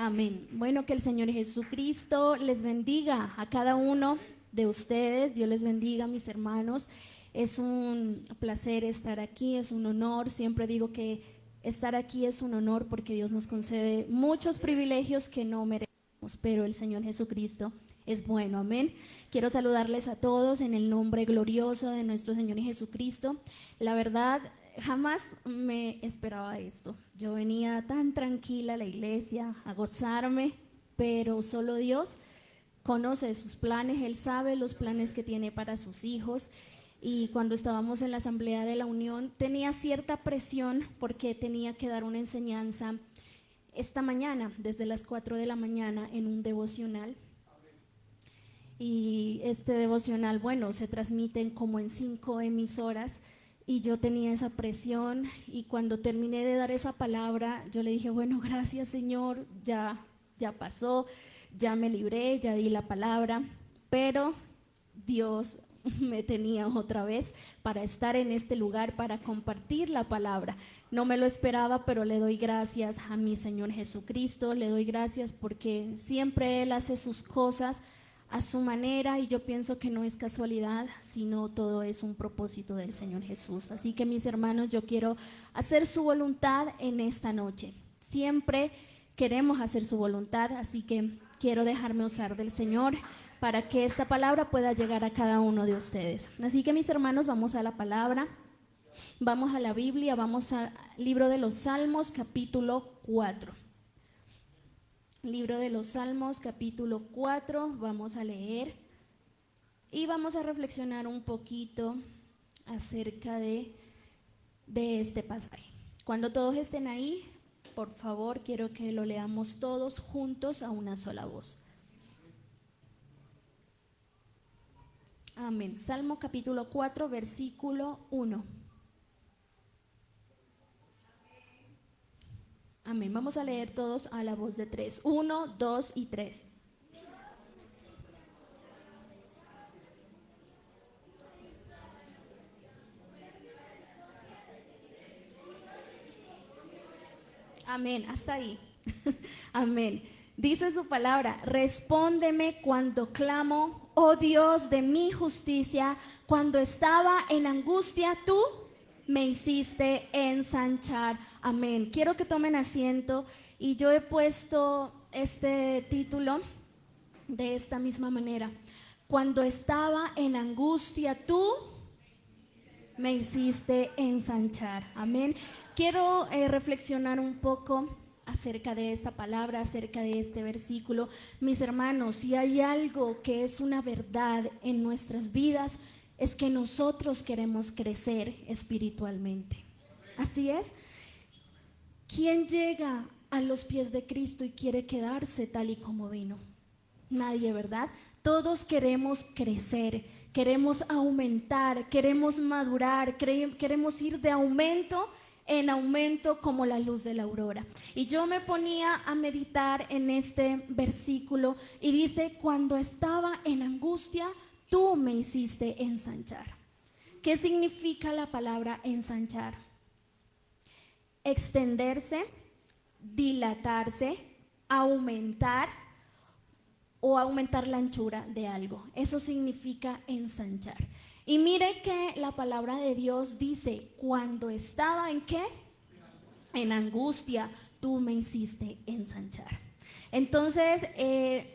Amén. Bueno, que el Señor Jesucristo les bendiga a cada uno de ustedes. Dios les bendiga, mis hermanos. Es un placer estar aquí, es un honor. Siempre digo que estar aquí es un honor porque Dios nos concede muchos privilegios que no merecemos, pero el Señor Jesucristo es bueno. Amén. Quiero saludarles a todos en el nombre glorioso de nuestro Señor Jesucristo. La verdad, jamás me esperaba esto. Yo venía tan tranquila a la iglesia a gozarme, pero solo Dios conoce sus planes. Él sabe los planes que tiene para sus hijos. Y cuando estábamos en la Asamblea de la Unión tenía cierta presión porque tenía que dar una enseñanza esta mañana, desde las 4 de la mañana, en un devocional. Y este devocional, bueno, se transmiten como en 5 emisoras y yo tenía esa presión, y cuando terminé de dar esa palabra, yo le dije, bueno, gracias Señor, ya pasó, ya me libré, ya di la palabra, pero Dios me tenía otra vez para estar en este lugar, para compartir la palabra. No me lo esperaba, pero le doy gracias a mi Señor Jesucristo, le doy gracias porque siempre Él hace sus cosas a su manera, y yo pienso que no es casualidad, sino todo es un propósito del Señor Jesús. Así que, mis hermanos, yo quiero hacer su voluntad en esta noche. Siempre queremos hacer su voluntad, así que quiero dejarme usar del Señor para que esta palabra pueda llegar a cada uno de ustedes. Así que, mis hermanos, vamos a la palabra, vamos a la Biblia, vamos al libro de los Salmos, capítulo 4. Libro de los Salmos, capítulo 4, vamos a leer y vamos a reflexionar un poquito acerca de este pasaje. Cuando todos estén ahí, por favor, quiero que lo leamos todos juntos a una sola voz. Amén. Salmo capítulo 4, versículo 1. Amén. Vamos a leer todos a la voz de 3. 1, 2 y 3. Amén. Hasta ahí. Amén. Dice su palabra: respóndeme cuando clamo, oh Dios de mi justicia. Cuando estaba en angustia, tú me hiciste ensanchar. Amén. Quiero que tomen asiento, y yo he puesto este título de esta misma manera: cuando estaba en angustia, tú me hiciste ensanchar. Amén. Quiero reflexionar un poco acerca de esa palabra, acerca de este versículo. Mis hermanos, si hay algo que es una verdad en nuestras vidas, es que nosotros queremos crecer espiritualmente. Así es. ¿Quién llega a los pies de Cristo y quiere quedarse tal y como vino? Nadie, ¿verdad? Todos queremos crecer, queremos aumentar, queremos madurar, queremos ir de aumento en aumento como la luz de la aurora. Y yo me ponía a meditar en este versículo y dice: cuando estaba en angustia, tú me hiciste ensanchar. ¿Qué significa la palabra ensanchar? Extenderse, dilatarse, aumentar o aumentar la anchura de algo. Eso significa ensanchar. Y mire que la palabra de Dios dice: cuando estaba ¿en qué? En angustia, tú me hiciste ensanchar. Entonces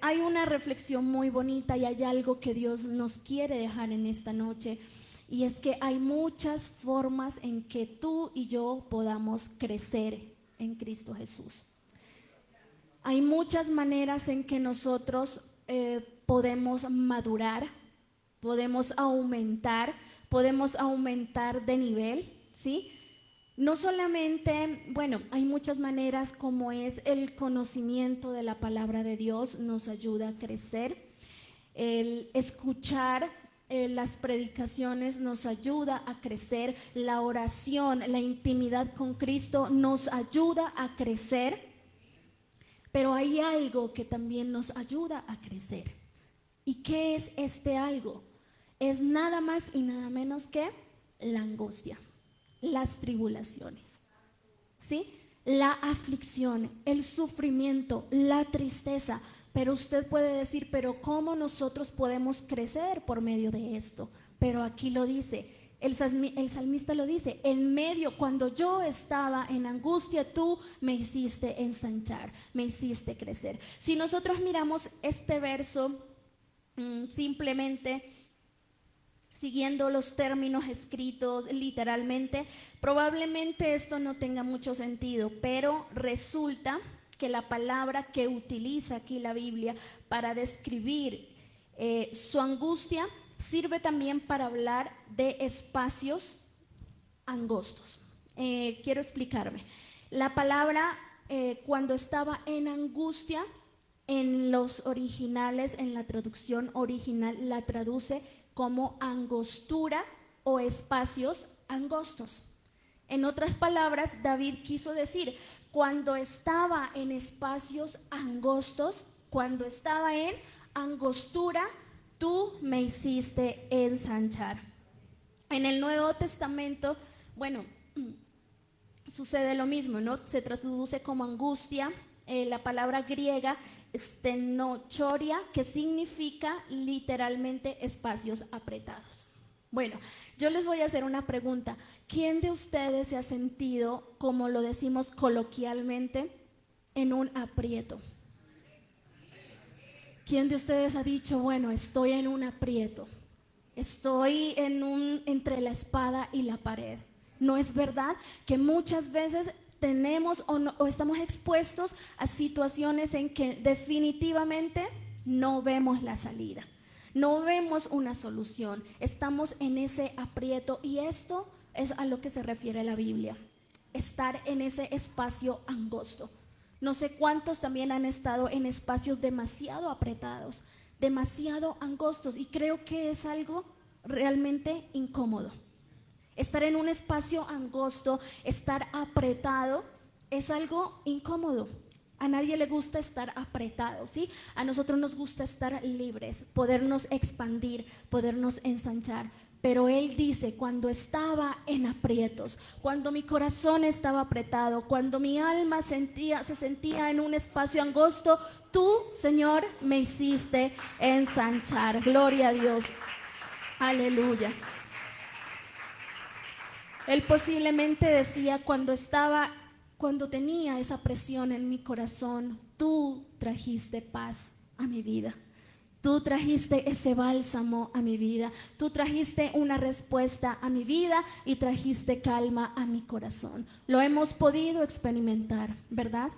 hay una reflexión muy bonita, y hay algo que Dios nos quiere dejar en esta noche, y es que hay muchas formas en que tú y yo podamos crecer en Cristo Jesús. Hay muchas maneras en que nosotros podemos madurar, podemos aumentar de nivel, ¿sí? No solamente, bueno, hay muchas maneras, como es el conocimiento de la palabra de Dios, nos ayuda a crecer. El escuchar las predicaciones nos ayuda a crecer. La oración, la intimidad con Cristo nos ayuda a crecer. Pero hay algo que también nos ayuda a crecer. ¿Y qué es este algo? Es nada más y nada menos que la angustia, las tribulaciones. ¿Sí? la aflicción, el sufrimiento, la tristeza. Pero usted puede decir, pero ¿cómo nosotros podemos crecer por medio de esto? Pero aquí lo dice, el salmista lo dice, en medio, cuando yo estaba en angustia, tú me hiciste ensanchar, me hiciste crecer. Si nosotros miramos este verso, simplemente siguiendo los términos escritos literalmente, probablemente esto no tenga mucho sentido, pero resulta que la palabra que utiliza aquí la Biblia para describir su angustia sirve también para hablar de espacios angostos. Quiero explicarme. La palabra cuando estaba en angustia, en los originales, en la traducción original, la traduce como angostura o espacios angostos. En otras palabras, David quiso decir, cuando estaba en espacios angostos, cuando estaba en angostura, tú me hiciste ensanchar. En el Nuevo Testamento, bueno, sucede lo mismo, ¿no? Se traduce como angustia, la palabra griega stenochoria, que significa literalmente espacios apretados. Bueno, yo les voy a hacer una pregunta. ¿Quién de ustedes se ha sentido, como lo decimos coloquialmente, en un aprieto? ¿Quién de ustedes ha dicho, bueno, estoy en un aprieto? Estoy entre la espada y la pared. ¿No es verdad que muchas veces tenemos o estamos expuestos a situaciones en que definitivamente no vemos la salida, no vemos una solución, estamos en ese aprieto? Y esto es a lo que se refiere la Biblia, estar en ese espacio angosto. No sé cuántos también han estado en espacios demasiado apretados, demasiado angostos, y creo que es algo realmente incómodo. Estar en un espacio angosto, estar apretado, es algo incómodo. A nadie le gusta estar apretado, ¿sí? A nosotros nos gusta estar libres, podernos expandir, podernos ensanchar. Pero Él dice, cuando estaba en aprietos, cuando mi corazón estaba apretado, cuando mi alma se sentía en un espacio angosto, tú, Señor, me hiciste ensanchar. Gloria a Dios. Aleluya. Él posiblemente decía, cuando tenía esa presión en mi corazón, tú trajiste paz a mi vida. Tú trajiste ese bálsamo a mi vida. Tú trajiste una respuesta a mi vida y trajiste calma a mi corazón. Lo hemos podido experimentar, ¿verdad?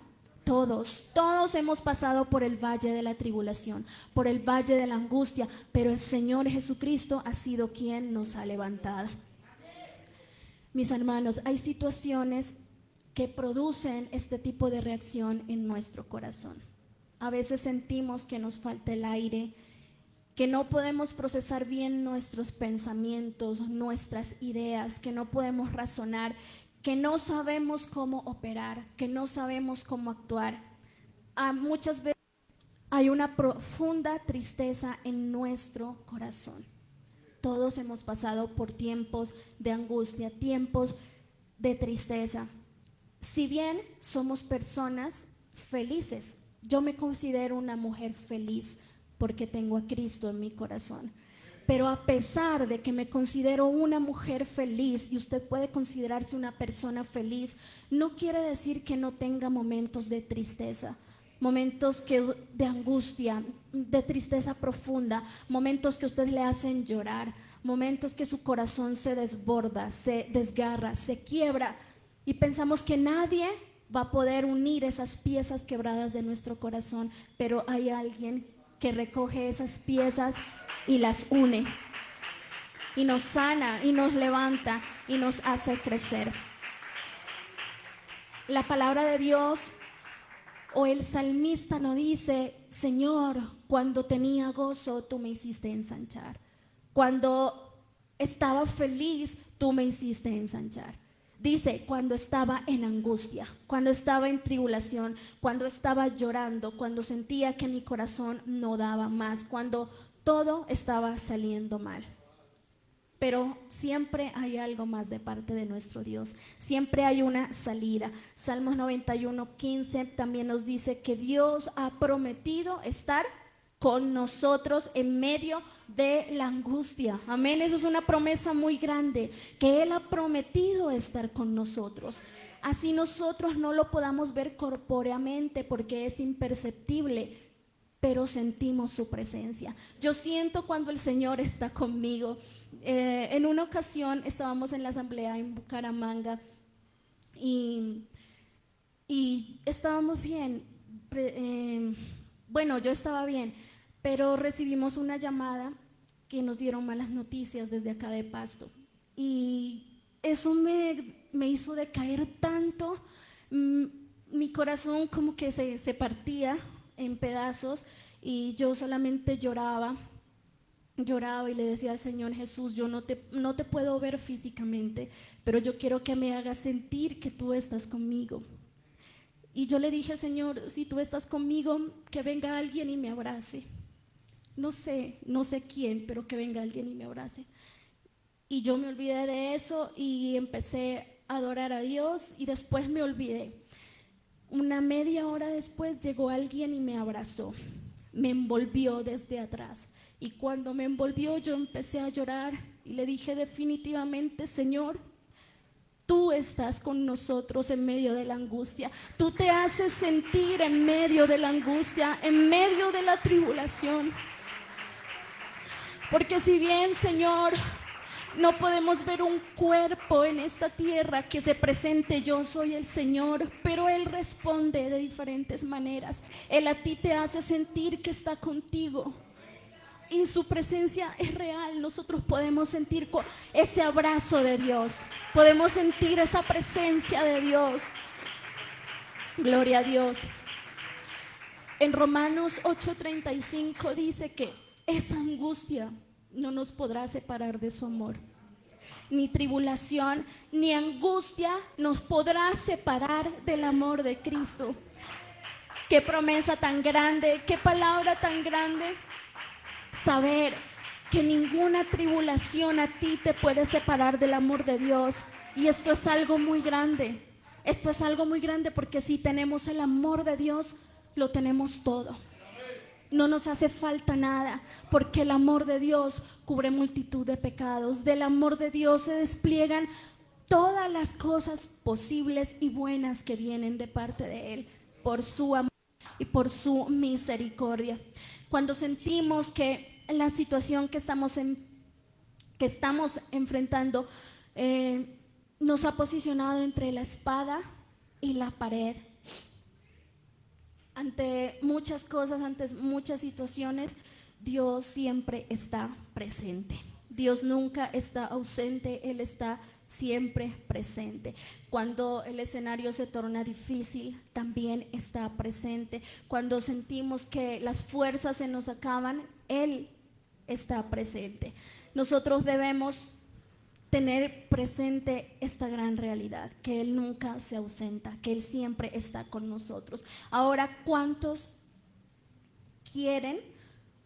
Todos hemos pasado por el valle de la tribulación, por el valle de la angustia, pero el Señor Jesucristo ha sido quien nos ha levantado. Mis hermanos, hay situaciones que producen este tipo de reacción en nuestro corazón. A veces sentimos que nos falta el aire, que no podemos procesar bien nuestros pensamientos, nuestras ideas, que no podemos razonar, que no sabemos cómo operar, que no sabemos cómo actuar. Muchas veces hay una profunda tristeza en nuestro corazón. Todos hemos pasado por tiempos de angustia, tiempos de tristeza. Si bien somos personas felices, yo me considero una mujer feliz porque tengo a Cristo en mi corazón. Pero a pesar de que me considero una mujer feliz, y usted puede considerarse una persona feliz, no quiere decir que no tenga momentos de tristeza, momentos de angustia, de tristeza profunda, momentos que a usted le hacen llorar, momentos que su corazón se desborda, se desgarra, se quiebra, y pensamos que nadie va a poder unir esas piezas quebradas de nuestro corazón, pero hay alguien que recoge esas piezas y las une, y nos sana, y nos levanta, y nos hace crecer. La palabra de Dios o el salmista nos dice, Señor, cuando tenía gozo, tú me hiciste ensanchar. Cuando estaba feliz, tú me hiciste ensanchar. Dice, cuando estaba en angustia, cuando estaba en tribulación, cuando estaba llorando, cuando sentía que mi corazón no daba más, cuando todo estaba saliendo mal. pero siempre hay algo más de parte de nuestro Dios. Siempre hay una salida. Salmos 91:15 también nos dice que Dios ha prometido estar con nosotros en medio de la angustia. Amén, eso es una promesa muy grande, que Él ha prometido estar con nosotros. Así nosotros no lo podamos ver corpóreamente porque es imperceptible, pero sentimos su presencia. Yo siento cuando el Señor está conmigo. En una ocasión estábamos en la asamblea en Bucaramanga y estábamos bien. Bueno, yo estaba bien, pero recibimos una llamada que nos dieron malas noticias desde acá de Pasto. Y eso me hizo decaer tanto, mi corazón como que se partía en pedazos y yo solamente lloraba y le decía al Señor: Jesús, yo no te puedo ver físicamente, pero yo quiero que me hagas sentir que tú estás conmigo. Y yo le dije: Señor, si tú estás conmigo, que venga alguien y me abrace. No sé quién, pero que venga alguien y me abrace. Y yo me olvidé de eso y empecé a adorar a Dios y después me olvidé. Una media hora después llegó alguien y me abrazó, me envolvió desde atrás. Y cuando me envolvió yo empecé a llorar y le dije: definitivamente, Señor, tú estás con nosotros en medio de la angustia. Tú te haces sentir en medio de la angustia, en medio de la tribulación. Porque si bien, Señor, no podemos ver un cuerpo en esta tierra que se presente: yo soy el Señor, pero Él responde de diferentes maneras. Él a ti te hace sentir que está contigo y su presencia es real. Nosotros podemos sentir ese abrazo de Dios, podemos sentir esa presencia de Dios. Gloria a Dios. En Romanos 8:35 dice que esa angustia no nos podrá separar de su amor. Ni tribulación, ni angustia nos podrá separar del amor de Cristo. Qué promesa tan grande, qué palabra tan grande. Saber que ninguna tribulación a ti te puede separar del amor de Dios. Y esto es algo muy grande. Esto es algo muy grande porque si tenemos el amor de Dios, lo tenemos todo. No nos hace falta nada, porque el amor de Dios cubre multitud de pecados. Del amor de Dios se despliegan todas las cosas posibles y buenas que vienen de parte de Él, por su amor y por su misericordia. Cuando sentimos que la situación que estamos enfrentando nos ha posicionado entre la espada y la pared, ante muchas cosas, ante muchas situaciones, Dios siempre está presente. Dios nunca está ausente, Él está siempre presente. Cuando el escenario se torna difícil, también está presente. Cuando sentimos que las fuerzas se nos acaban, Él está presente. Nosotros debemos tener presente esta gran realidad, que Él nunca se ausenta, que Él siempre está con nosotros. Ahora, ¿cuántos quieren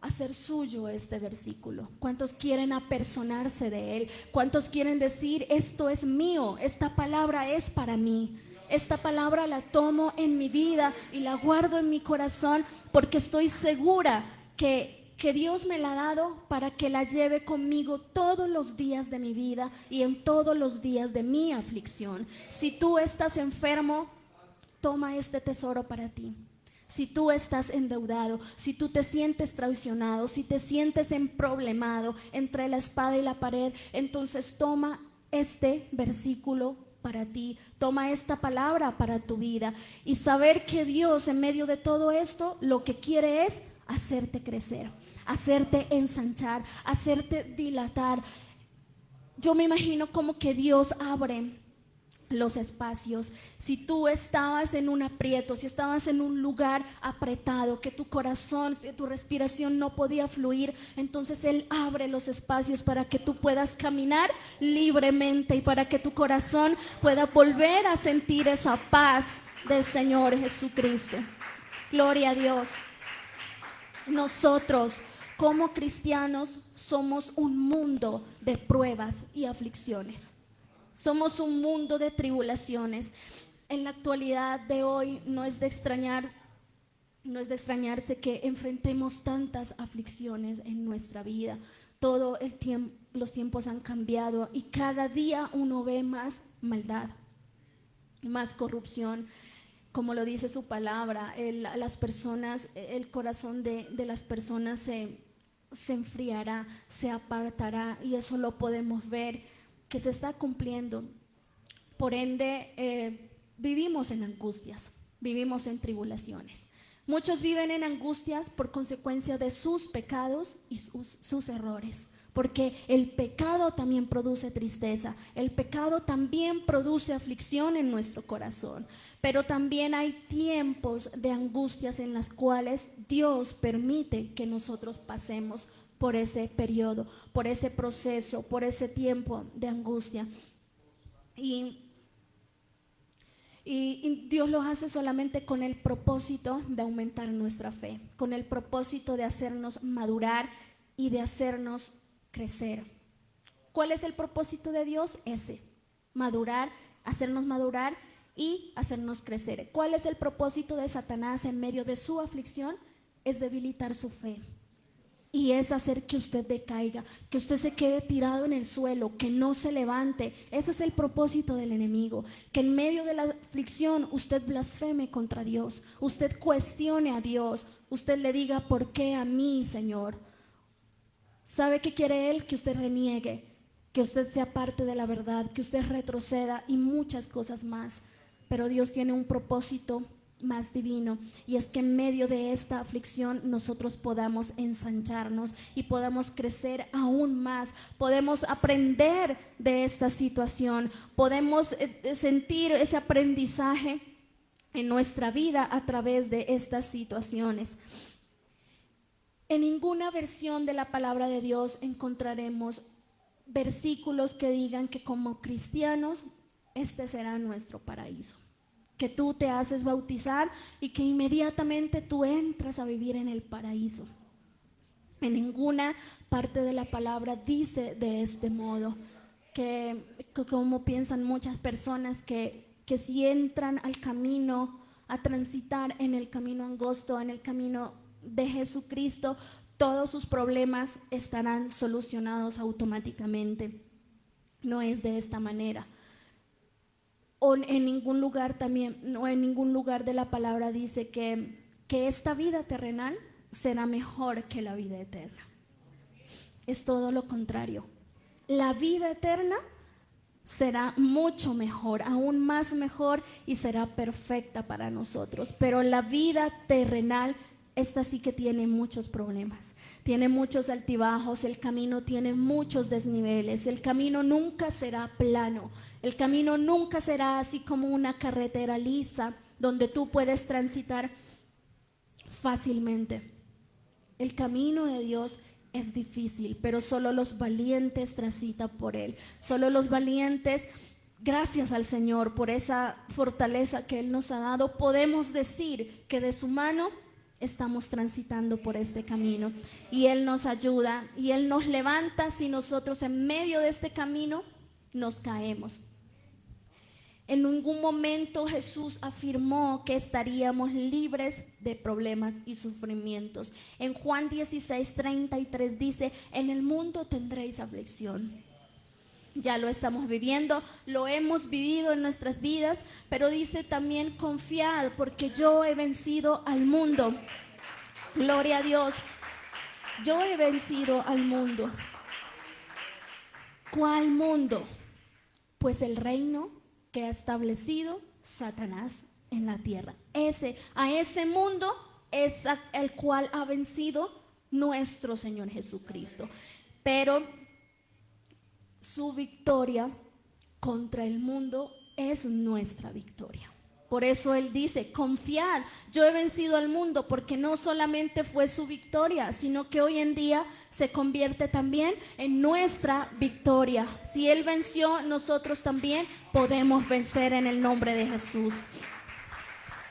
hacer suyo este versículo? ¿Cuántos quieren apersonarse de Él? ¿Cuántos quieren decir: esto es mío, esta palabra es para mí? Esta palabra la tomo en mi vida y la guardo en mi corazón porque estoy segura que Dios me la ha dado para que la lleve conmigo todos los días de mi vida y en todos los días de mi aflicción. Si tú estás enfermo, toma este tesoro para ti. Si tú estás endeudado, si tú te sientes traicionado, si te sientes emproblemado entre la espada y la pared, entonces toma este versículo para ti, toma esta palabra para tu vida y saber que Dios en medio de todo esto lo que quiere es hacerte crecer, hacerte ensanchar, hacerte dilatar. Yo me imagino como que Dios abre los espacios. Si tú estabas en un aprieto, si estabas en un lugar apretado, que tu corazón, tu respiración no podía fluir, entonces Él abre los espacios para que tú puedas caminar libremente y para que tu corazón pueda volver a sentir esa paz del Señor Jesucristo. Gloria a Dios. Nosotros como cristianos somos un mundo de pruebas y aflicciones. Somos un mundo de tribulaciones. En la actualidad de hoy no es de extrañarse que enfrentemos tantas aflicciones en nuestra vida. Todo el tiempo, los tiempos han cambiado y cada día uno ve más maldad, más corrupción. Como lo dice su palabra, las personas, el corazón de las personas se enfriará, se apartará, y eso lo podemos ver que se está cumpliendo. Por ende, vivimos en angustias, vivimos en tribulaciones. Muchos viven en angustias por consecuencia de sus pecados y sus errores, porque el pecado también produce tristeza, el pecado también produce aflicción en nuestro corazón, pero también hay tiempos de angustias en las cuales Dios permite que nosotros pasemos por ese periodo, por ese proceso, por ese tiempo de angustia. Y Dios lo hace solamente con el propósito de aumentar nuestra fe, con el propósito de hacernos madurar y de hacernos crecer. ¿Cuál es el propósito de Dios? Ese, madurar, hacernos madurar y hacernos crecer. ¿Cuál es el propósito de Satanás en medio de su aflicción? Es debilitar su fe. Y es hacer que usted decaiga, que usted se quede tirado en el suelo, que no se levante. Ese es el propósito del enemigo, que en medio de la aflicción usted blasfeme contra Dios, usted cuestione a Dios, usted le diga, ¿por qué a mí, Señor? ¿Sabe qué quiere Él? Que usted reniegue, que usted sea parte de la verdad, que usted retroceda y muchas cosas más. Pero Dios tiene un propósito más divino, y es que en medio de esta aflicción nosotros podamos ensancharnos y podamos crecer aún más, podemos aprender de esta situación, podemos sentir ese aprendizaje en nuestra vida a través de estas situaciones. En ninguna versión de la palabra de Dios encontraremos versículos que digan que como cristianos este será nuestro paraíso, que tú te haces bautizar y que inmediatamente tú entras a vivir en el paraíso. En ninguna parte de la palabra dice de este modo, que como piensan muchas personas, que si entran al camino, a transitar en el camino angosto, en el camino de Jesucristo, todos sus problemas estarán solucionados automáticamente. No es de esta manera. O en ningún lugar también, no en ningún lugar de la palabra dice que esta vida terrenal será mejor que la vida eterna. Es todo lo contrario. La vida eterna será mucho mejor, aún más mejor, y será perfecta para nosotros. Pero la vida terrenal, esta sí que tiene muchos problemas, tiene muchos altibajos, el camino tiene muchos desniveles, el camino nunca será plano, el camino nunca será así como una carretera lisa donde tú puedes transitar fácilmente. El camino de Dios es difícil, pero solo los valientes transitan por él. Solo los valientes, gracias al Señor por esa fortaleza que Él nos ha dado, podemos decir que de su mano estamos transitando por este camino, y Él nos ayuda y Él nos levanta si nosotros en medio de este camino nos caemos. En ningún momento Jesús afirmó que estaríamos libres de problemas y sufrimientos. En Juan 16:33 dice: en el mundo tendréis aflicción. Ya lo estamos viviendo, lo hemos vivido en nuestras vidas, pero dice también: confiad, porque yo he vencido al mundo. Gloria a Dios, yo he vencido al mundo. ¿Cuál mundo? Pues el reino que ha establecido Satanás en la tierra. A ese mundo es el cual ha vencido nuestro Señor Jesucristo. Pero su victoria contra el mundo es nuestra victoria. Por eso Él dice: confiad, yo he vencido al mundo, porque no solamente fue su victoria, sino que hoy en día se convierte también en nuestra victoria. Si Él venció, nosotros también podemos vencer en el nombre de Jesús.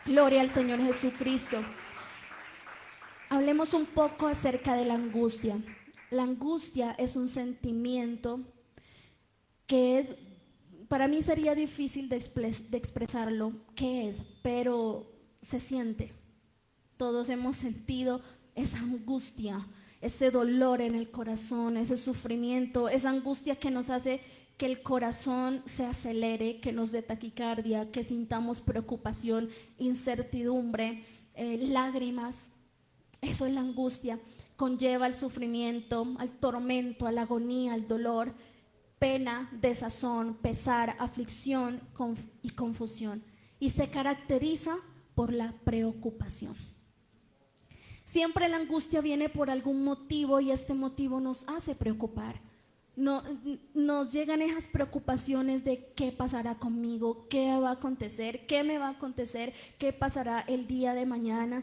Gloria al Señor Jesucristo. Hablemos un poco acerca de la angustia. La angustia es un sentimiento que es, para mí sería difícil de expresarlo, qué es, pero se siente. Todos hemos sentido esa angustia, ese dolor en el corazón, ese sufrimiento, esa angustia que nos hace que el corazón se acelere, que nos dé taquicardia, que sintamos preocupación, incertidumbre, lágrimas. Eso es la angustia. Conlleva al sufrimiento, al tormento, a la agonía, al dolor, pena, desazón, pesar, aflicción y confusión. Y se caracteriza por la preocupación. Siempre la angustia viene por algún motivo y este motivo nos hace preocupar. Nos llegan esas preocupaciones de qué pasará conmigo, qué va a acontecer, qué me va a acontecer, qué pasará el día de mañana.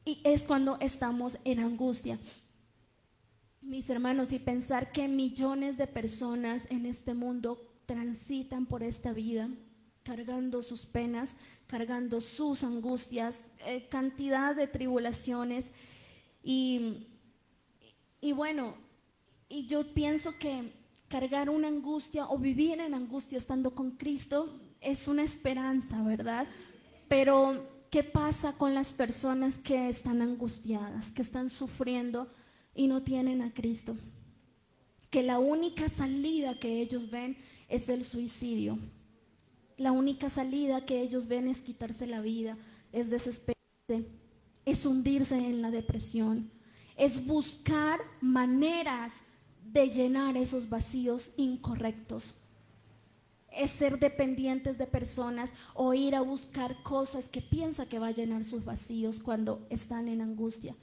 Y es cuando estamos en angustia. Mis hermanos, y pensar que millones de personas en este mundo transitan por esta vida cargando sus penas, cargando sus angustias, cantidad de tribulaciones y bueno, y yo pienso que cargar una angustia o vivir en angustia estando con Cristo es una esperanza, ¿verdad? Pero ¿qué pasa con las personas que están angustiadas, que están sufriendo y no tienen a Cristo? Que la única salida que ellos ven es el suicidio. La única salida que ellos ven es quitarse la vida, es desesperarse, es hundirse en la depresión, es buscar maneras de llenar esos vacíos incorrectos. Es ser dependientes de personas o ir a buscar cosas que piensa que va a llenar sus vacíos cuando están en angustia.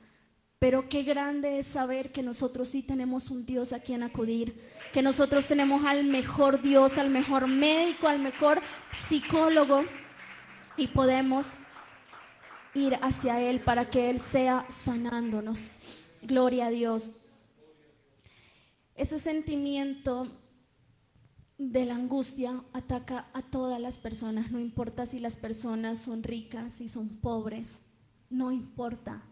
Pero qué grande es saber que nosotros sí tenemos un Dios a quien acudir, que nosotros tenemos al mejor Dios, al mejor médico, al mejor psicólogo y podemos ir hacia Él para que Él sea sanándonos. Gloria a Dios. Ese sentimiento de la angustia ataca a todas las personas, no importa si las personas son ricas, si son pobres, no importa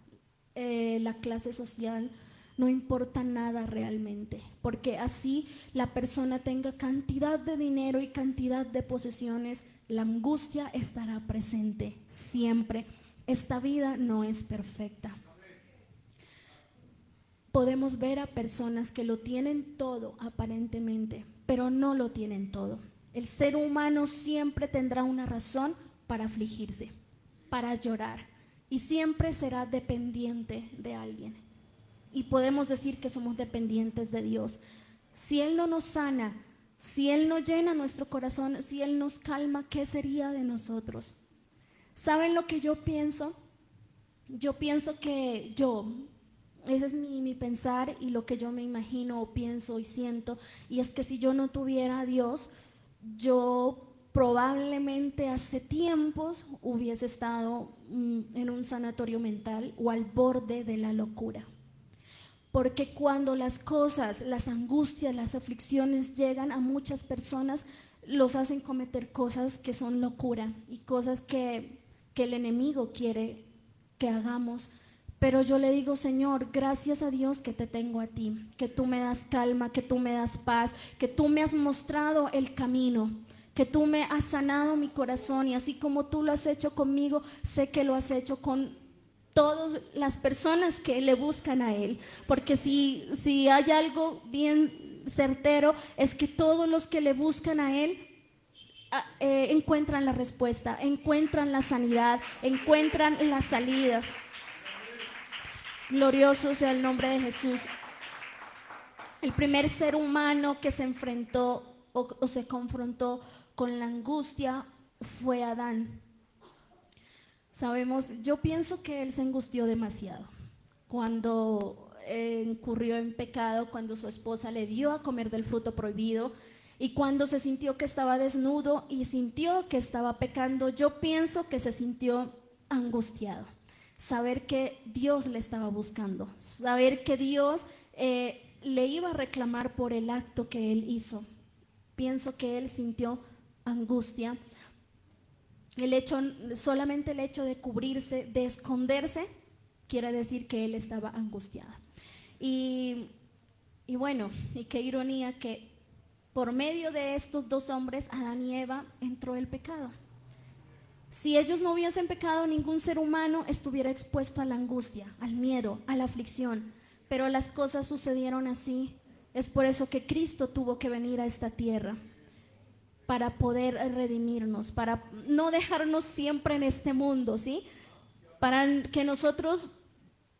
la clase social, no importa nada realmente, porque así la persona tenga cantidad de dinero y cantidad de posesiones, la angustia estará presente siempre. Esta vida no es perfecta. Podemos ver a personas que lo tienen todo aparentemente, pero no lo tienen todo. El ser humano siempre tendrá una razón para afligirse, para llorar, y siempre será dependiente de alguien. Y podemos decir que somos dependientes de Dios. Si Él no nos sana, si Él no llena nuestro corazón, si Él nos calma, ¿qué sería de nosotros? ¿Saben lo que yo pienso? Yo pienso que ese es mi pensar y lo que yo me imagino o pienso y siento, y es que si yo no tuviera a Dios, yo probablemente hace tiempos hubiese estado en un sanatorio mental o al borde de la locura. Porque cuando las cosas, las angustias, las aflicciones llegan a muchas personas, los hacen cometer cosas que son locura y cosas que el enemigo quiere que hagamos. Pero yo le digo, Señor, gracias a Dios que te tengo a ti, que tú me das calma, que tú me das paz, que tú me has mostrado el camino, que tú me has sanado mi corazón, y así como tú lo has hecho conmigo, sé que lo has hecho con todas las personas que le buscan a Él, porque si hay algo bien certero es que todos los que le buscan a Él encuentran la respuesta, encuentran la sanidad, encuentran la salida. Glorioso sea el nombre de Jesús. El primer ser humano que se enfrentó o se confrontó con la angustia fue Adán. Sabemos, yo pienso que él se angustió demasiado cuando incurrió en pecado, cuando su esposa le dio a comer del fruto prohibido y cuando se sintió que estaba desnudo y sintió que estaba pecando. Yo pienso que se sintió angustiado. Saber que Dios le estaba buscando, saber que Dios le iba a reclamar por el acto que él hizo. Pienso que él sintió angustia. Solamente el hecho de cubrirse, de esconderse, quiere decir que él estaba angustiado. Y bueno, y qué ironía que por medio de estos dos hombres, Adán y Eva, entró el pecado. Si ellos no hubiesen pecado, ningún ser humano estuviera expuesto a la angustia, al miedo, a la aflicción. Pero las cosas sucedieron así. Es por eso que Cristo tuvo que venir a esta tierra, para poder redimirnos, para no dejarnos siempre en este mundo, ¿sí? Para que nosotros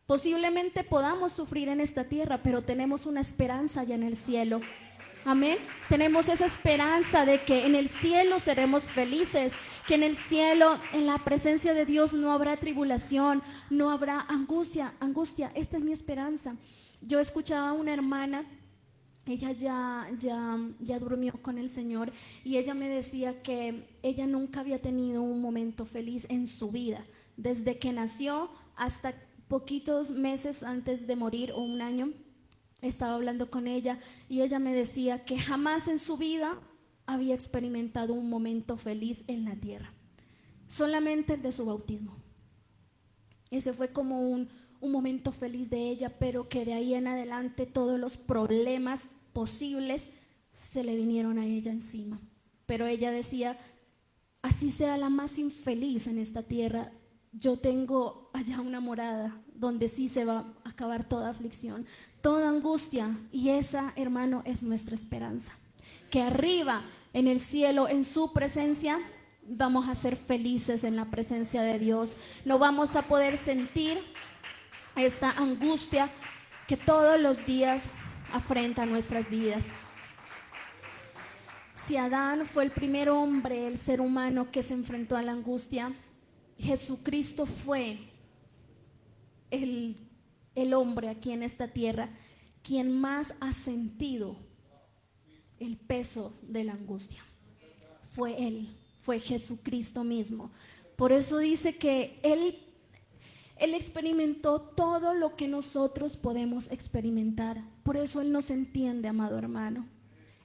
posiblemente podamos sufrir en esta tierra, pero tenemos una esperanza ya en el cielo. Amén. Tenemos esa esperanza de que en el cielo seremos felices, que en el cielo, en la presencia de Dios, no habrá tribulación, no habrá angustia. Esta es mi esperanza. Yo escuchaba a una hermana, ella ya durmió con el Señor, y ella me decía que ella nunca había tenido un momento feliz en su vida, desde que nació hasta poquitos meses antes de morir, o un año. Estaba hablando con ella y ella me decía que jamás en su vida había experimentado un momento feliz en la tierra, solamente el de su bautismo. Ese fue como un momento feliz de ella, pero que de ahí en adelante todos los problemas posibles se le vinieron a ella encima. Pero ella decía, así sea la más infeliz en esta tierra, yo tengo allá una morada donde sí se va a acabar toda aflicción, toda angustia, y esa, hermano, es nuestra esperanza, que arriba en el cielo, en su presencia, vamos a ser felices en la presencia de Dios. No vamos a poder sentir esta angustia que todos los días afrenta nuestras vidas. Si Adán fue el primer hombre, el ser humano que se enfrentó a la angustia, Jesucristo fue el hombre aquí en esta tierra quien más ha sentido el peso de la angustia. Fue Él, fue Jesucristo mismo. Por eso dice que Él experimentó todo lo que nosotros podemos experimentar. Por eso Él nos entiende, amado hermano.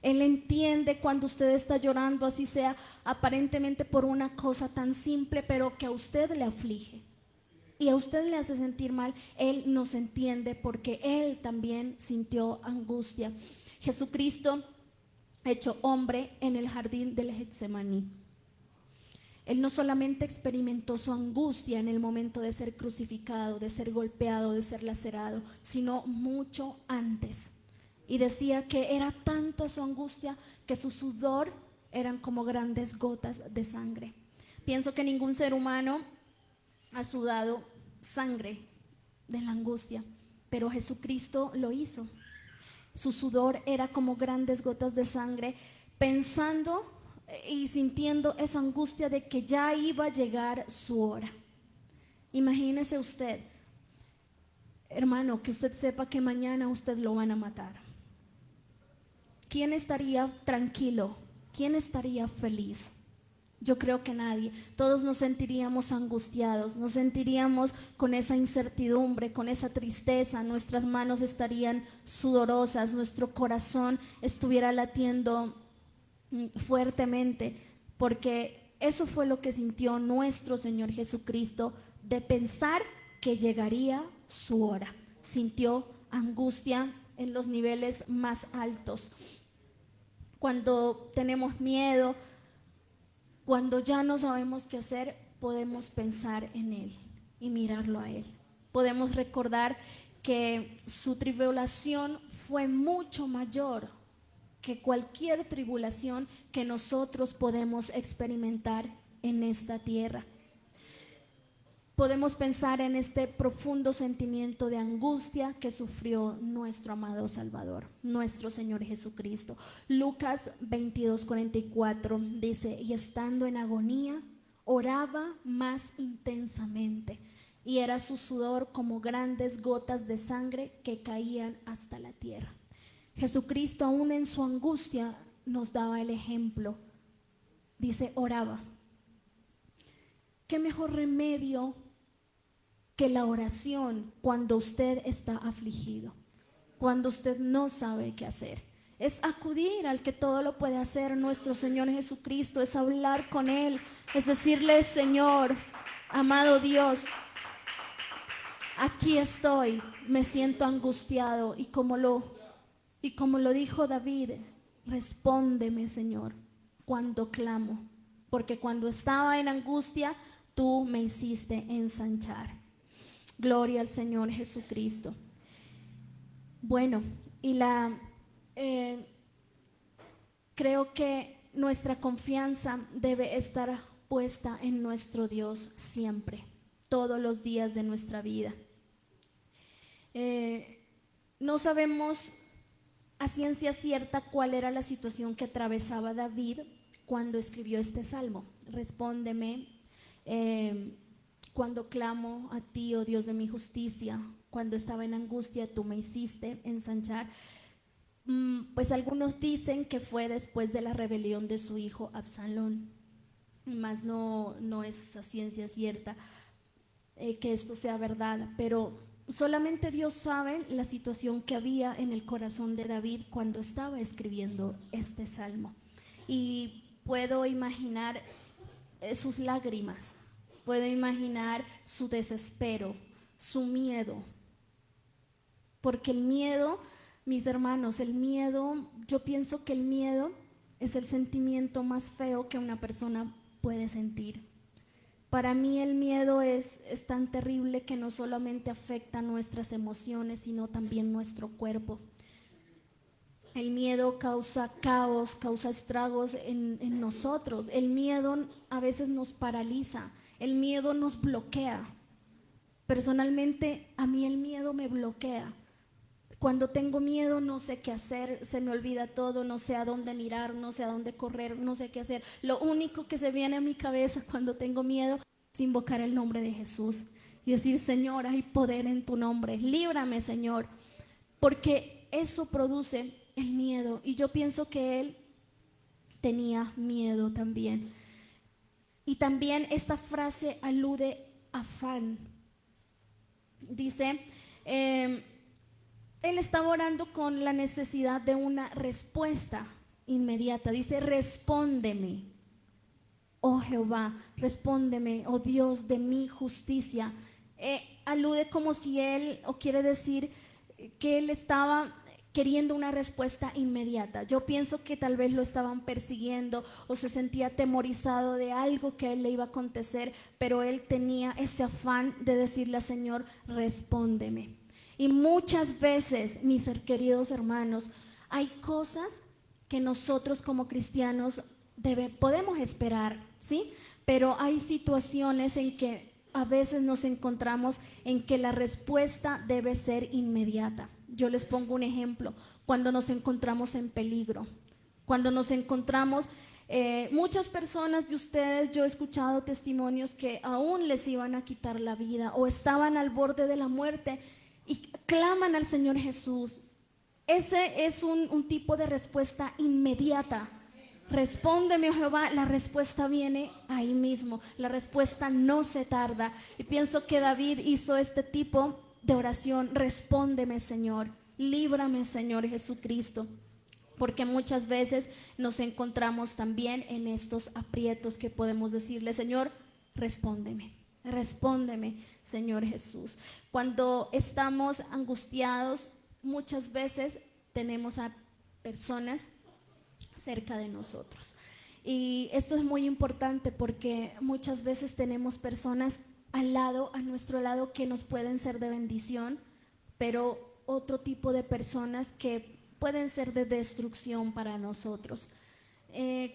Él entiende cuando usted está llorando, así sea aparentemente por una cosa tan simple, pero que a usted le aflige y a usted le hace sentir mal. Él nos entiende porque Él también sintió angustia. Jesucristo, hecho hombre, en el jardín del Getsemaní, Él no solamente experimentó su angustia en el momento de ser crucificado, de ser golpeado, de ser lacerado, sino mucho antes. Y decía que era tanta su angustia que su sudor eran como grandes gotas de sangre. Pienso que ningún ser humano ha sudado sangre de la angustia, pero Jesucristo lo hizo. Su sudor era como grandes gotas de sangre, pensando y sintiendo esa angustia de que ya iba a llegar su hora. Imagínese usted, hermano, que usted sepa que mañana usted lo van a matar. ¿Quién estaría tranquilo? ¿Quién estaría feliz? Yo creo que nadie. Todos nos sentiríamos angustiados, nos sentiríamos con esa incertidumbre, con esa tristeza. Nuestras manos estarían sudorosas, nuestro corazón estuviera latiendo fuertemente, porque eso fue lo que sintió nuestro Señor Jesucristo, de pensar que llegaría su hora. Sintió angustia en los niveles más altos. Cuando tenemos miedo, cuando ya no sabemos qué hacer, podemos pensar en Él y mirarlo a Él. Podemos recordar que su tribulación fue mucho mayor que cualquier tribulación que nosotros podemos experimentar en esta tierra. Podemos pensar en este profundo sentimiento de angustia que sufrió nuestro amado Salvador, nuestro Señor Jesucristo. Lucas 22:44 dice, y estando en agonía, oraba más intensamente, y era su sudor como grandes gotas de sangre que caían hasta la tierra. Jesucristo, aún en su angustia, nos daba el ejemplo. Dice, oraba. ¿Qué mejor remedio que la oración cuando usted está afligido, cuando usted no sabe qué hacer? Es acudir al que todo lo puede hacer, nuestro Señor Jesucristo, es hablar con Él, es decirle, Señor, amado Dios, aquí estoy, me siento angustiado y como lo dijo David, respóndeme, Señor, cuando clamo, porque cuando estaba en angustia, tú me hiciste ensanchar. Gloria al Señor Jesucristo. Bueno, y creo que nuestra confianza debe estar puesta en nuestro Dios siempre, todos los días de nuestra vida. No sabemos a ciencia cierta cuál era la situación que atravesaba David cuando escribió este salmo. Respóndeme cuando clamo a ti, oh Dios de mi justicia, cuando estaba en angustia, tú me hiciste ensanchar. Pues algunos dicen que fue después de la rebelión de su hijo Absalón, mas no es a ciencia cierta que esto sea verdad, pero solamente Dios sabe la situación que había en el corazón de David cuando estaba escribiendo este salmo. Y puedo imaginar sus lágrimas, puedo imaginar su desespero, su miedo, porque el miedo, mis hermanos, yo pienso que el miedo es el sentimiento más feo que una persona puede sentir. Para mí el miedo es tan terrible que no solamente afecta nuestras emociones, sino también nuestro cuerpo. El miedo causa caos, causa estragos en nosotros. El miedo a veces nos paraliza, el miedo nos bloquea. Personalmente, a mí el miedo me bloquea. Cuando tengo miedo no sé qué hacer, se me olvida todo, no sé a dónde mirar, no sé a dónde correr, no sé qué hacer. Lo único que se viene a mi cabeza cuando tengo miedo es invocar el nombre de Jesús y decir: Señor, hay poder en tu nombre, líbrame, Señor, porque eso produce el miedo. Y yo pienso que él tenía miedo también. Y también esta frase alude a afán. Dice, él estaba orando con la necesidad de una respuesta inmediata. Dice: respóndeme, oh Jehová, respóndeme, oh Dios de mi justicia. Alude como si él, o quiere decir que él estaba queriendo una respuesta inmediata. Yo pienso que tal vez lo estaban persiguiendo o se sentía atemorizado de algo que a él le iba a acontecer, pero él tenía ese afán de decirle al Señor: respóndeme. Y muchas veces, mis queridos hermanos, hay cosas que nosotros como cristianos podemos esperar, ¿sí? Pero hay situaciones en que a veces nos encontramos en que la respuesta debe ser inmediata. Yo les pongo un ejemplo: cuando nos encontramos en peligro, cuando nos encontramos, muchas personas de ustedes, yo he escuchado testimonios que aún les iban a quitar la vida o estaban al borde de la muerte y claman al Señor Jesús. Ese es un tipo de respuesta inmediata. Respóndeme, oh Jehová, la respuesta viene ahí mismo, la respuesta no se tarda. Y pienso que David hizo este tipo de oración: respóndeme, Señor, líbrame, Señor Jesucristo, porque muchas veces nos encontramos también en estos aprietos que podemos decirle: Señor, respóndeme, respóndeme, Señor Jesús. Cuando estamos angustiados, muchas veces tenemos a personas cerca de nosotros. Y esto es muy importante porque muchas veces tenemos personas a nuestro lado, que nos pueden ser de bendición, pero otro tipo de personas que pueden ser de destrucción para nosotros.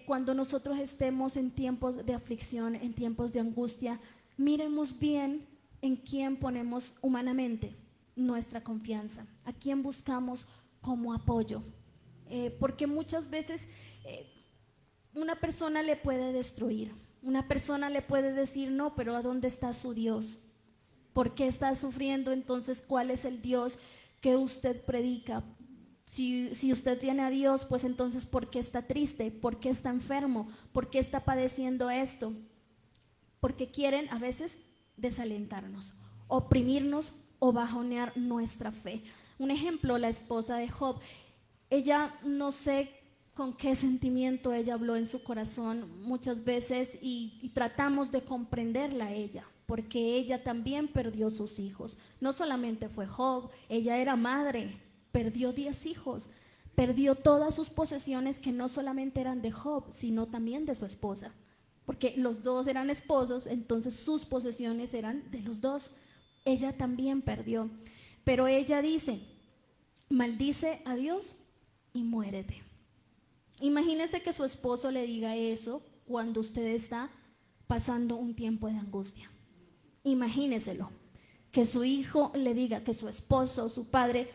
Cuando nosotros estemos en tiempos de aflicción, en tiempos de angustia, miremos bien en quién ponemos humanamente nuestra confianza, a quién buscamos como apoyo. Porque muchas veces una persona le puede destruir, una persona le puede decir: no, pero ¿a dónde está su Dios? ¿Por qué está sufriendo? Entonces, ¿cuál es el Dios que usted predica? Si usted tiene a Dios, pues entonces, ¿por qué está triste? ¿Por qué está enfermo? ¿Por qué está padeciendo esto? Porque quieren a veces desalentarnos, oprimirnos o bajonear nuestra fe. Un ejemplo: la esposa de Job. Ella, no sé con qué sentimiento ella habló en su corazón muchas veces y tratamos de comprenderla a ella. porque ella también perdió sus hijos. No solamente fue Job, ella era madre, perdió 10 hijos, perdió todas sus posesiones que no solamente eran de Job, sino también de su esposa, porque los dos eran esposos, entonces sus posesiones eran de los dos. Ella también perdió, pero ella dice, maldice a Dios y muérete. Imagínese que su esposo le diga eso cuando usted está pasando un tiempo de angustia. Imagíneselo, que su hijo le diga, que su esposo, su padre,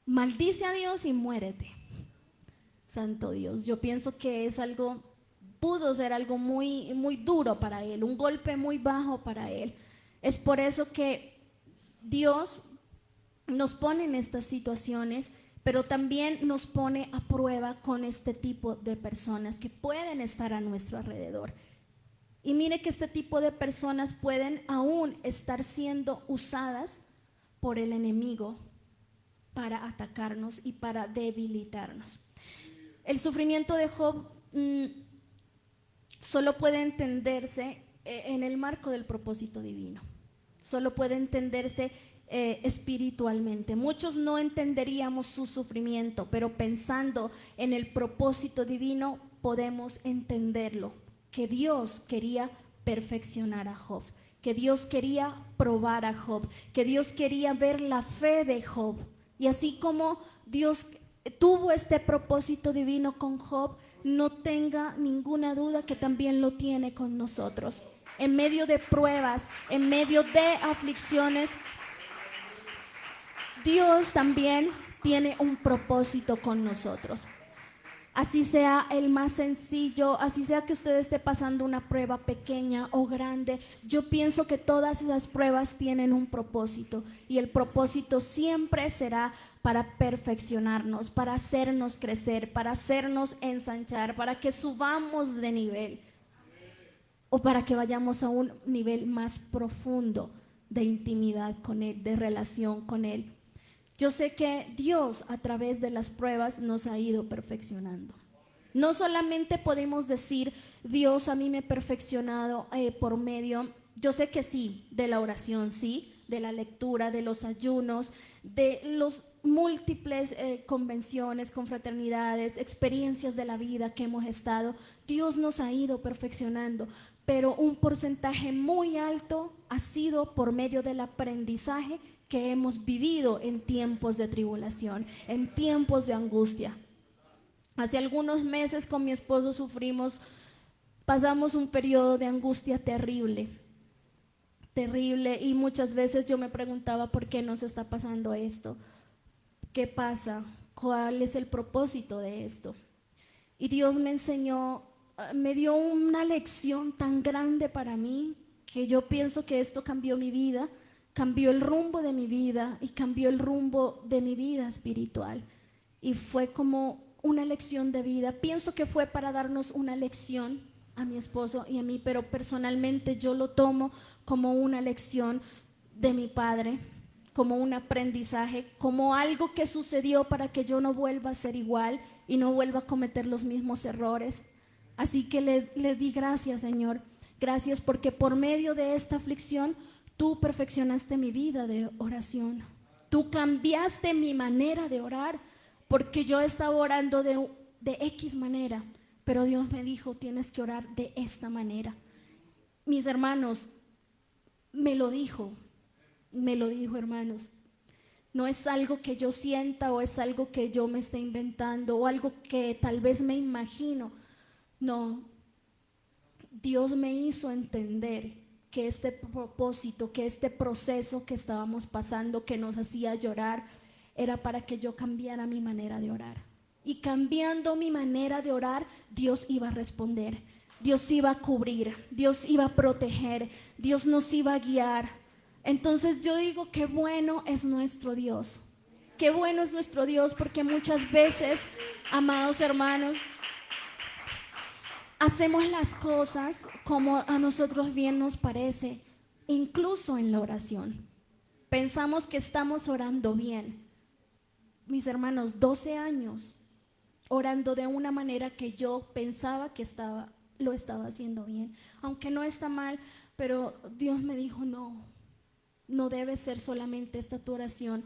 maldice a Dios y muérete. Santo Dios, yo pienso que es algo, pudo ser algo muy, muy duro para él, un golpe muy bajo para él. Es por eso que Dios nos pone en estas situaciones, pero también nos pone a prueba con este tipo de personas que pueden estar a nuestro alrededor. Y mire que este tipo de personas pueden aún estar siendo usadas por el enemigo para atacarnos y para debilitarnos. El sufrimiento de Job solo puede entenderse en el marco del propósito divino. Solo puede entenderse espiritualmente. Muchos no entenderíamos su sufrimiento, pero pensando en el propósito divino podemos entenderlo, que Dios quería perfeccionar a Job, que Dios quería probar a Job, que Dios quería ver la fe de Job. Y así como Dios tuvo este propósito divino con Job, no tenga ninguna duda que también lo tiene con nosotros. En medio de pruebas, en medio de aflicciones, Dios también tiene un propósito con nosotros. Así sea el más sencillo, así sea que usted esté pasando una prueba pequeña o grande, yo pienso que todas esas pruebas tienen un propósito, y el propósito siempre será para perfeccionarnos, para hacernos crecer, para hacernos ensanchar, para que subamos de nivel o para que vayamos a un nivel más profundo de intimidad con Él, de relación con Él. Yo sé que Dios a través de las pruebas nos ha ido perfeccionando. No solamente podemos decir, Dios a mí me ha perfeccionado por medio, yo sé que sí, de la oración, sí, de la lectura, de los ayunos, de los múltiples convenciones, confraternidades, experiencias de la vida que hemos estado. Dios nos ha ido perfeccionando, pero un porcentaje muy alto ha sido por medio del aprendizaje que hemos vivido en tiempos de tribulación, en tiempos de angustia. Hace algunos meses con mi esposo pasamos un periodo de angustia terrible, y muchas veces yo me preguntaba por qué nos está pasando esto, qué pasa, cuál es el propósito de esto. Y Dios me enseñó, me dio una lección tan grande para mí, que yo pienso que esto cambió mi vida, cambió el rumbo de mi vida y cambió el rumbo de mi vida espiritual. Y fue como una lección de vida. Pienso que fue para darnos una lección a mi esposo y a mí, pero personalmente yo lo tomo como una lección de mi padre, como un aprendizaje, como algo que sucedió para que yo no vuelva a ser igual y no vuelva a cometer los mismos errores. Así que le di gracias, Señor. Gracias porque por medio de esta aflicción tú perfeccionaste mi vida de oración. Tú cambiaste mi manera de orar, porque yo estaba orando de X manera, pero Dios me dijo, tienes que orar de esta manera. Mis hermanos, me lo dijo, hermanos. No es algo que yo sienta o es algo que yo me esté inventando o algo que tal vez me imagino. No, Dios me hizo entender que este propósito, que este proceso que estábamos pasando, que nos hacía llorar, era para que yo cambiara mi manera de orar. Y cambiando mi manera de orar, Dios iba a responder, Dios iba a cubrir, Dios iba a proteger, Dios nos iba a guiar. Entonces yo digo, qué bueno es nuestro Dios, qué bueno es nuestro Dios, porque muchas veces, amados hermanos, hacemos las cosas como a nosotros bien nos parece, incluso en la oración. Pensamos que estamos orando bien. Mis hermanos, 12 años orando de una manera que yo pensaba que estaba lo estaba haciendo bien. Aunque no está mal, pero Dios me dijo, no debe ser solamente esta tu oración.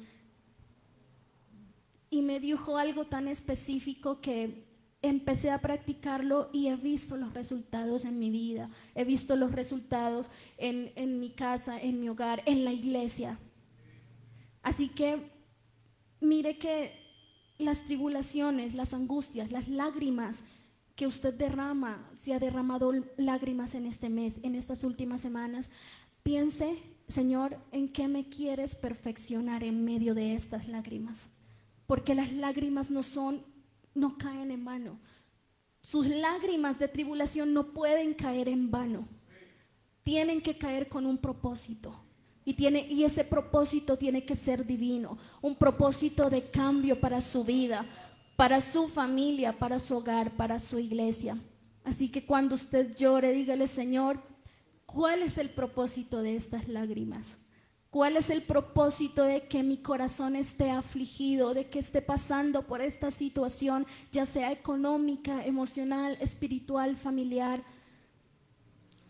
Y me dijo algo tan específico que empecé a practicarlo y he visto los resultados en mi vida, he visto los resultados en mi casa, en mi hogar, en la iglesia. Así que mire que las tribulaciones, las angustias, las lágrimas que usted derrama, si ha derramado lágrimas en este mes, en estas últimas semanas, piense, Señor, ¿en qué me quieres perfeccionar en medio de estas lágrimas? Porque las lágrimas no caen en vano. Sus lágrimas de tribulación no pueden caer en vano. Tienen que caer con un propósito. Y ese propósito tiene que ser divino. Un propósito de cambio para su vida, para su familia, para su hogar, para su iglesia. Así que cuando usted llore, dígale, Señor, ¿cuál es el propósito de estas lágrimas? ¿Cuál es el propósito de que mi corazón esté afligido, de que esté pasando por esta situación, ya sea económica, emocional, espiritual, familiar?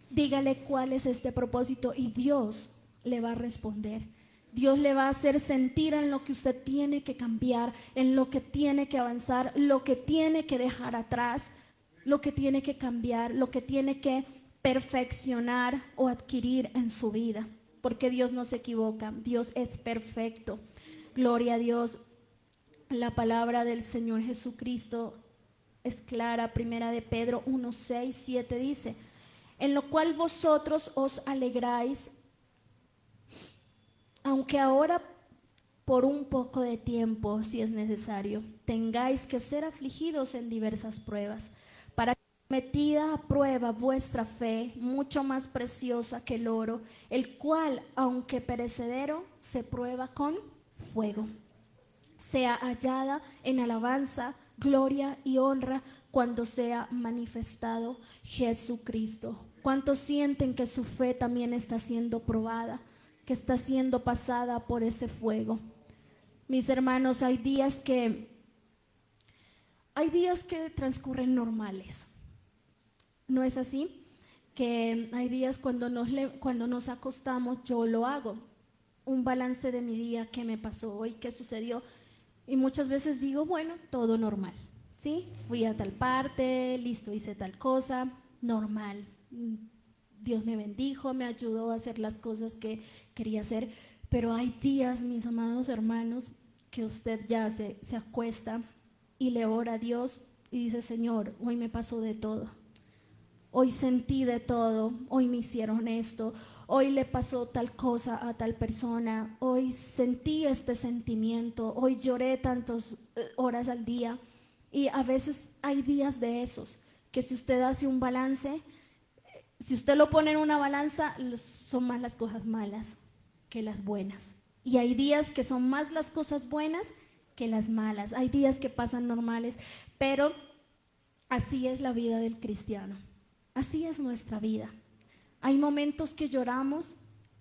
Dígale cuál es este propósito y Dios le va a responder. Dios le va a hacer sentir en lo que usted tiene que cambiar, en lo que tiene que avanzar, lo que tiene que dejar atrás, lo que tiene que cambiar, lo que tiene que perfeccionar o adquirir en su vida. Porque Dios no se equivoca, Dios es perfecto. Gloria a Dios. La palabra del Señor Jesucristo es clara. Primera de Pedro 1, 6, 7 dice, en lo cual vosotros os alegráis, aunque ahora por un poco de tiempo, si es necesario, tengáis que ser afligidos en diversas pruebas, para metida a prueba vuestra fe, mucho más preciosa que el oro, el cual, aunque perecedero, se prueba con fuego, sea hallada en alabanza, gloria y honra cuando sea manifestado Jesucristo. ¿Cuántos sienten que su fe también está siendo probada, que está siendo pasada por ese fuego? Mis hermanos, hay días que transcurren normales. ¿No es así? Que hay días cuando nos acostamos, yo lo hago, un balance de mi día, qué me pasó hoy, qué sucedió, y muchas veces digo, bueno, todo normal, ¿sí? Fui a tal parte, listo, hice tal cosa, normal. Dios me bendijo, me ayudó a hacer las cosas que quería hacer, pero hay días, mis amados hermanos, que usted ya se acuesta y le ora a Dios y dice, Señor, hoy me pasó de todo. Hoy sentí de todo, hoy me hicieron esto, hoy le pasó tal cosa a tal persona, hoy sentí este sentimiento, hoy lloré tantas horas al día. Y a veces hay días de esos, que si usted hace un balance, si usted lo pone en una balanza, son más las cosas malas que las buenas. Y hay días que son más las cosas buenas que las malas. Hay días que pasan normales, pero así es la vida del cristiano. Así es nuestra vida. Hay momentos que lloramos,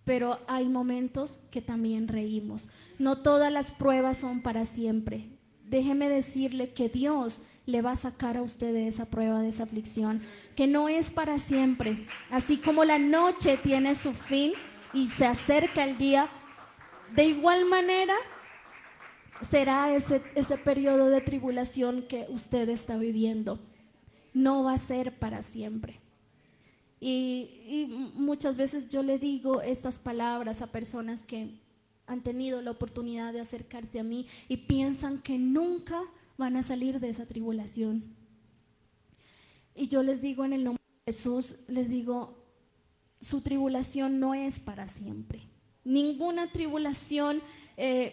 pero hay momentos que también reímos. No todas las pruebas son para siempre. Déjeme decirle que Dios le va a sacar a usted de esa prueba, de esa aflicción, que no es para siempre. Así como la noche tiene su fin y se acerca el día, de igual manera será ese periodo de tribulación que usted está viviendo. No va a ser para siempre. Y muchas veces yo le digo estas palabras a personas que han tenido la oportunidad de acercarse a mí y piensan que nunca van a salir de esa tribulación. Y yo les digo en el nombre de Jesús, les digo, su tribulación no es para siempre. Ninguna tribulación,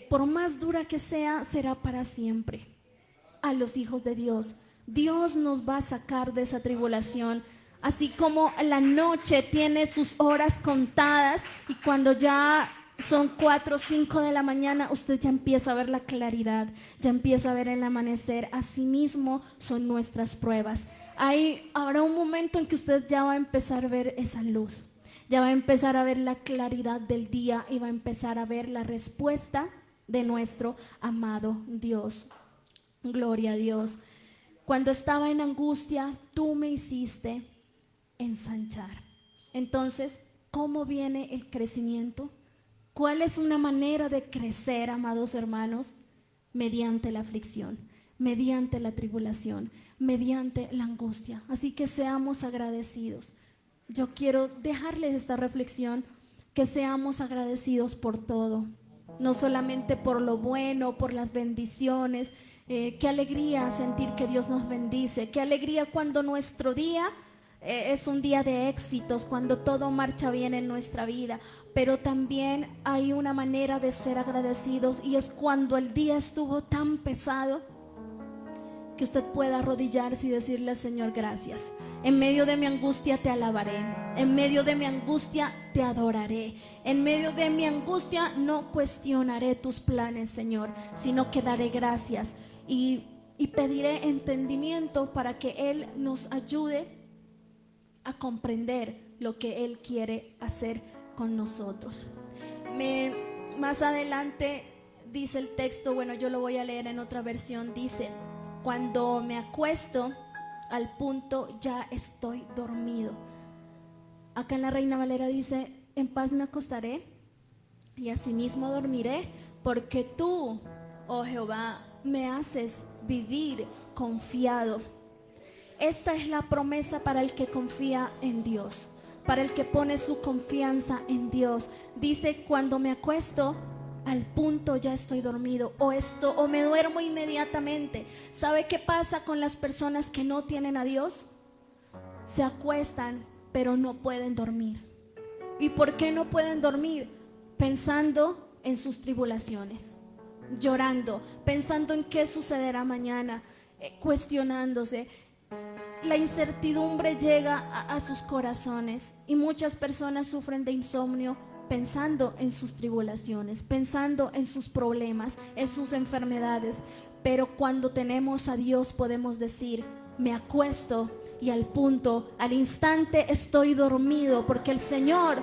por más dura que sea, será para siempre. A los hijos de Dios, Dios nos va a sacar de esa tribulación. Así como la noche tiene sus horas contadas y cuando ya son 4 o 5 de la mañana, usted ya empieza a ver la claridad, ya empieza a ver el amanecer. Así mismo son nuestras pruebas. Habrá un momento en que usted ya va a empezar a ver esa luz, ya va a empezar a ver la claridad del día y va a empezar a ver la respuesta de nuestro amado Dios. Gloria a Dios. Cuando estaba en angustia, tú me hiciste ensanchar. Entonces, ¿cómo viene el crecimiento? ¿Cuál es una manera de crecer, amados hermanos? Mediante la aflicción, mediante la tribulación, mediante la angustia. Así que seamos agradecidos. Yo quiero dejarles esta reflexión, que seamos agradecidos por todo, no solamente por lo bueno, por las bendiciones. Qué alegría sentir que Dios nos bendice, qué alegría cuando nuestro día es un día de éxitos, cuando todo marcha bien en nuestra vida, pero también hay una manera de ser agradecidos, y es cuando el día estuvo tan pesado que usted pueda arrodillarse y decirle: Señor, gracias. En medio de mi angustia te alabaré, en medio de mi angustia te adoraré, en medio de mi angustia no cuestionaré tus planes, Señor, sino que daré gracias y pediré entendimiento para que Él nos ayude a comprender lo que Él quiere hacer con nosotros. Más adelante dice el texto, bueno, yo lo voy a leer en otra versión, dice: cuando me acuesto, al punto ya estoy dormido. Acá en la Reina Valera dice: en paz me acostaré y asimismo dormiré, porque tú, oh Jehová, me haces vivir confiado. Esta es la promesa para el que confía en Dios, para el que pone su confianza en Dios. Dice: cuando me acuesto, al punto ya estoy dormido, o me duermo inmediatamente. ¿Sabe qué pasa con las personas que no tienen a Dios? Se acuestan, pero no pueden dormir. ¿Y por qué no pueden dormir? Pensando en sus tribulaciones, llorando, pensando en qué sucederá mañana, cuestionándose. La incertidumbre llega a sus corazones, y muchas personas sufren de insomnio pensando en sus tribulaciones, pensando en sus problemas, en sus enfermedades. Pero cuando tenemos a Dios podemos decir: me acuesto y al punto, al instante estoy dormido, porque el Señor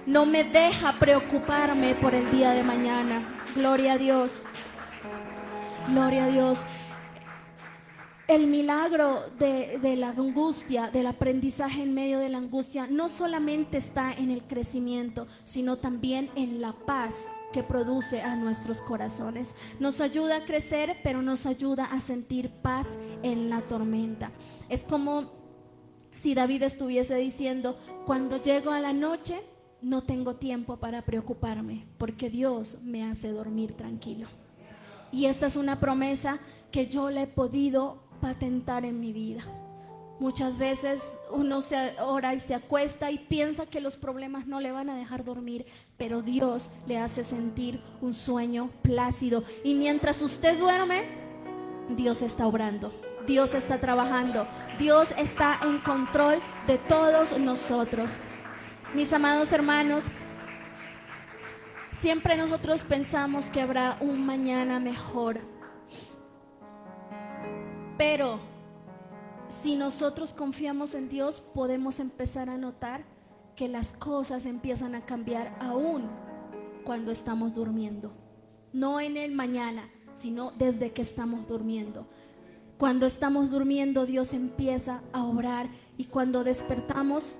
no me deja preocuparme por el día de mañana. Gloria a Dios, gloria a Dios. El milagro de la angustia, del aprendizaje en medio de la angustia, no solamente está en el crecimiento, sino también en la paz que produce a nuestros corazones. Nos ayuda a crecer, pero nos ayuda a sentir paz en la tormenta. Es como si David estuviese diciendo: cuando llego a la noche, no tengo tiempo para preocuparme, porque Dios me hace dormir tranquilo. Y esta es una promesa que yo le he podido patentar en mi vida. Muchas veces uno se ora y se acuesta y piensa que los problemas no le van a dejar dormir, pero Dios le hace sentir un sueño plácido. Y mientras usted duerme, Dios está obrando, Dios está trabajando, Dios está en control de todos nosotros. Mis amados hermanos, siempre nosotros pensamos que habrá un mañana mejor. Pero si nosotros confiamos en Dios, podemos empezar a notar que las cosas empiezan a cambiar aún cuando estamos durmiendo. No en el mañana, sino desde que estamos durmiendo. Cuando estamos durmiendo, Dios empieza a obrar, y cuando despertamos,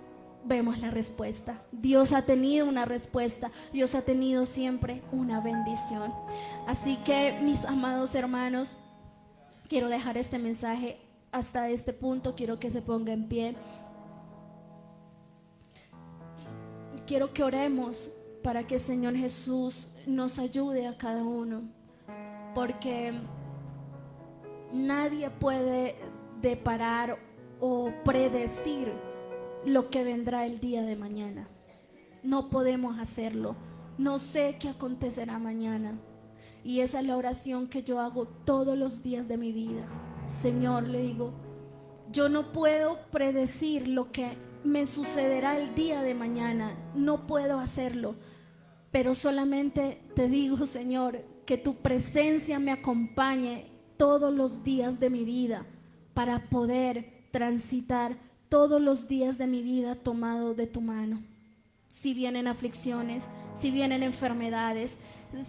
vemos la respuesta. Dios ha tenido una respuesta, Dios ha tenido siempre una bendición. Así que, mis amados hermanos, quiero dejar este mensaje hasta este punto. Quiero que se ponga en pie. Quiero que oremos para que el Señor Jesús nos ayude a cada uno, porque nadie puede deparar o predecir lo que vendrá el día de mañana. No podemos hacerlo. No sé qué acontecerá mañana. Y esa es la oración que yo hago todos los días de mi vida. Señor, le digo, yo no puedo predecir lo que me sucederá el día de mañana. No puedo hacerlo. Pero solamente te digo, Señor, que tu presencia me acompañe todos los días de mi vida, para poder transitar todos los días de mi vida tomado de tu mano. Si vienen aflicciones, si vienen enfermedades,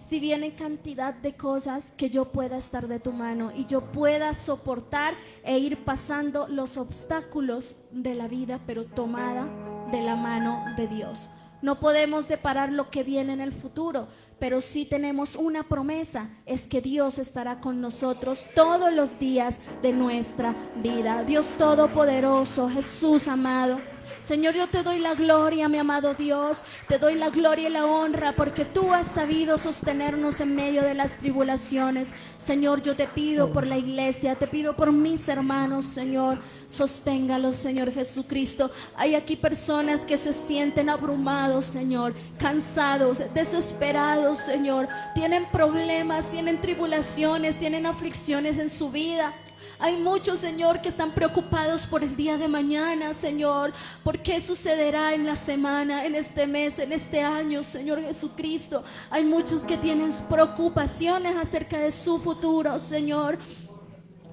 si viene cantidad de cosas, que yo pueda estar de tu mano y yo pueda soportar e ir pasando los obstáculos de la vida, pero tomada de la mano de Dios. No podemos deparar lo que viene en el futuro, pero sí tenemos una promesa, es que Dios estará con nosotros todos los días de nuestra vida. Dios Todopoderoso, Jesús amado, Señor, yo te doy la gloria, mi amado Dios, te doy la gloria y la honra porque tú has sabido sostenernos en medio de las tribulaciones. Señor, yo te pido por la iglesia, te pido por mis hermanos, Señor, sosténgalos, Señor Jesucristo. Hay aquí personas que se sienten abrumados, Señor, cansados, desesperados, Señor, tienen problemas, tienen tribulaciones, tienen aflicciones en su vida. Hay muchos, Señor, que están preocupados por el día de mañana, Señor, por qué sucederá en la semana, en este mes, en este año, Señor Jesucristo. Hay muchos que tienen preocupaciones acerca de su futuro, Señor.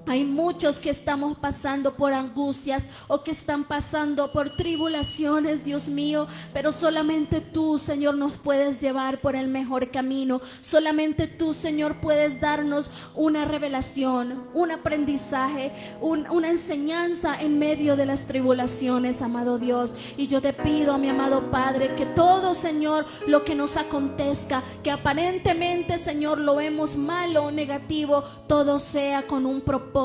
Hay muchos que estamos pasando por angustias o que están pasando por tribulaciones, Dios mío, pero solamente tú, Señor, nos puedes llevar por el mejor camino. Solamente tú, Señor, puedes darnos una revelación, un aprendizaje, una enseñanza en medio de las tribulaciones, amado Dios. Y yo te pido, mi amado Padre, que todo, Señor, lo que nos acontezca, que aparentemente, Señor, lo vemos malo o negativo, todo sea con un propósito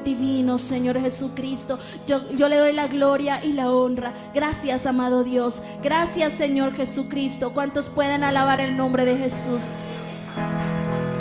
divino, Señor Jesucristo. Yo le doy la gloria y la honra. Gracias, amado Dios. Gracias, Señor Jesucristo. ¿Cuántos pueden alabar el nombre de Jesús?